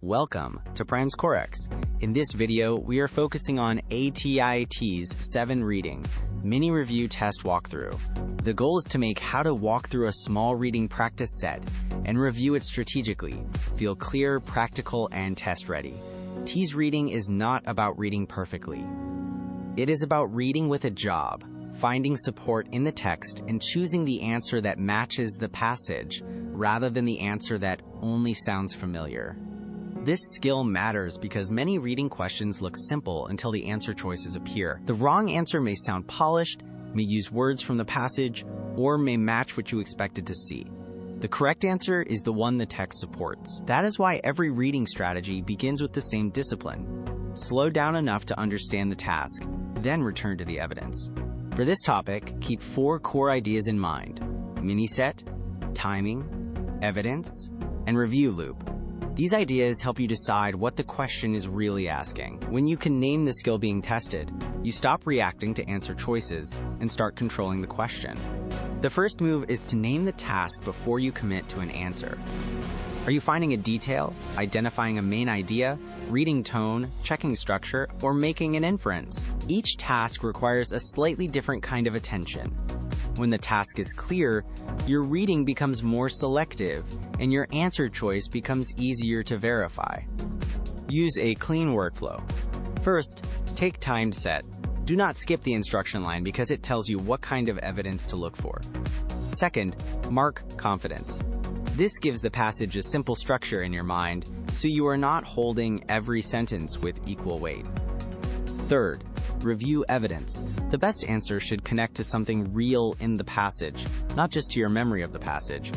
Welcome to PrimeScoreX. In this video, we are focusing on ATI TEAS 7 reading mini review test walkthrough. The goal is to make how to walk through a small reading practice set and review it strategically, feel clear, practical, and test ready. TEAS reading is not about reading perfectly. It is about reading with a job, finding support in the text, and choosing the answer that matches the passage rather than the answer that only sounds familiar. This skill matters because many reading questions look simple until the answer choices appear. The wrong answer may sound polished, may use words from the passage, or may match what you expected to see. The correct answer is the one the text supports. That is why every reading strategy begins with the same discipline. Slow down enough to understand the task, then return to the evidence. For this topic, keep 4 core ideas in mind: mini-set, timing, evidence, and review loop. These ideas help you decide what the question is really asking. When you can name the skill being tested, you stop reacting to answer choices and start controlling the question. The first move is to name the task before you commit to an answer. Are you finding a detail, identifying a main idea, reading tone, checking structure, or making an inference? Each task requires a slightly different kind of attention. When the task is clear, your reading becomes more selective, and your answer choice becomes easier to verify. Use a clean workflow. First, take timed set. Do not skip the instruction line because it tells you what kind of evidence to look for. Second, mark confidence. This gives the passage a simple structure in your mind, so you are not holding every sentence with equal weight. Third, review evidence. The best answer should connect to something real in the passage, not just to your memory of the passage.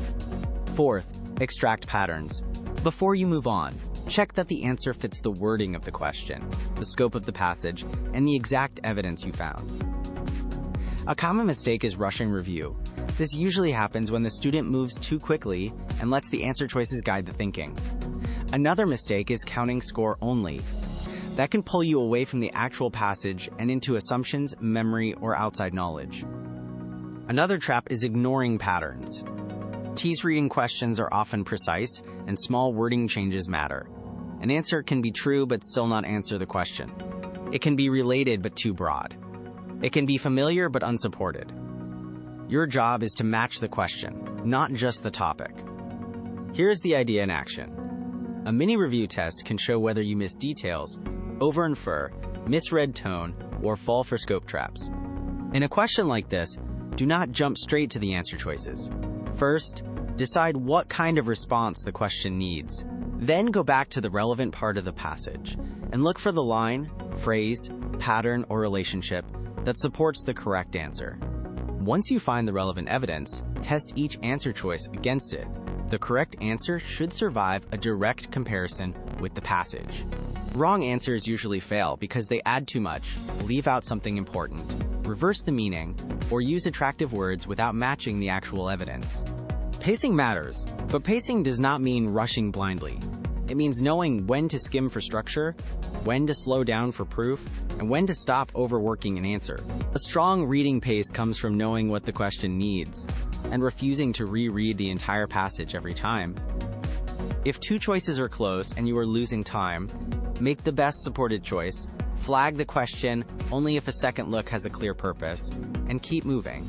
Fourth, extract patterns. Before you move on, check that the answer fits the wording of the question, the scope of the passage, and the exact evidence you found. A common mistake is rushing review. This usually happens when the student moves too quickly and lets the answer choices guide the thinking. Another mistake is counting score only. That can pull you away from the actual passage and into assumptions, memory, or outside knowledge. Another trap is ignoring patterns. TEAS reading questions are often precise, and small wording changes matter. An answer can be true but still not answer the question. It can be related but too broad. It can be familiar but unsupported. Your job is to match the question, not just the topic. Here's the idea in action. A mini review test can show whether you miss details, over-infer, misread tone, or fall for scope traps. In a question like this, do not jump straight to the answer choices. First, decide what kind of response the question needs. Then go back to the relevant part of the passage and look for the line, phrase, pattern, or relationship that supports the correct answer. Once you find the relevant evidence, test each answer choice against it. The correct answer should survive a direct comparison with the passage. Wrong answers usually fail because they add too much, leave out something important, reverse the meaning, or use attractive words without matching the actual evidence. Pacing matters, but pacing does not mean rushing blindly. It means knowing when to skim for structure, when to slow down for proof, and when to stop overworking an answer. A strong reading pace comes from knowing what the question needs and refusing to reread the entire passage every time. If 2 choices are close and you are losing time, make the best supported choice, flag the question only if a second look has a clear purpose, and keep moving.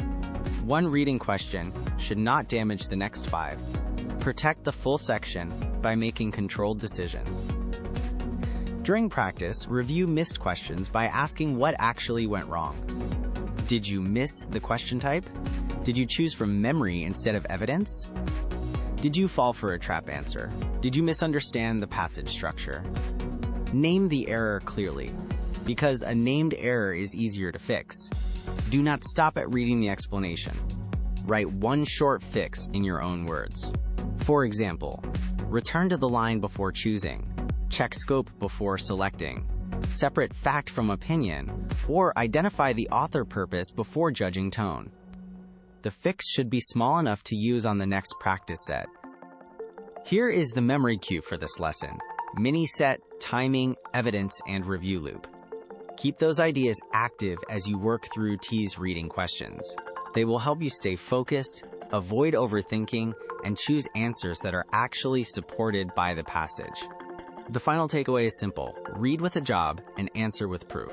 One reading question should not damage the next 5. Protect the full section by making controlled decisions. During practice, review missed questions by asking what actually went wrong. Did you miss the question type? Did you choose from memory instead of evidence? Did you fall for a trap answer? Did you misunderstand the passage structure? Name the error clearly, because a named error is easier to fix. Do not stop at reading the explanation. Write one short fix in your own words. For example, return to the line before choosing, check scope before selecting, separate fact from opinion, or identify the author purpose before judging tone. The fix should be small enough to use on the next practice set. Here is the memory cue for this lesson: mini-set, timing, evidence, and review loop. Keep those ideas active as you work through TEAS reading questions. They will help you stay focused, avoid overthinking, and choose answers that are actually supported by the passage. The final takeaway is simple: read with a job and answer with proof.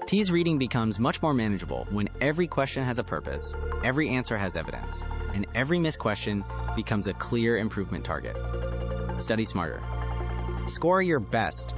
TEAS reading becomes much more manageable when every question has a purpose, every answer has evidence, and every missed question becomes a clear improvement target. Study smarter. Score your best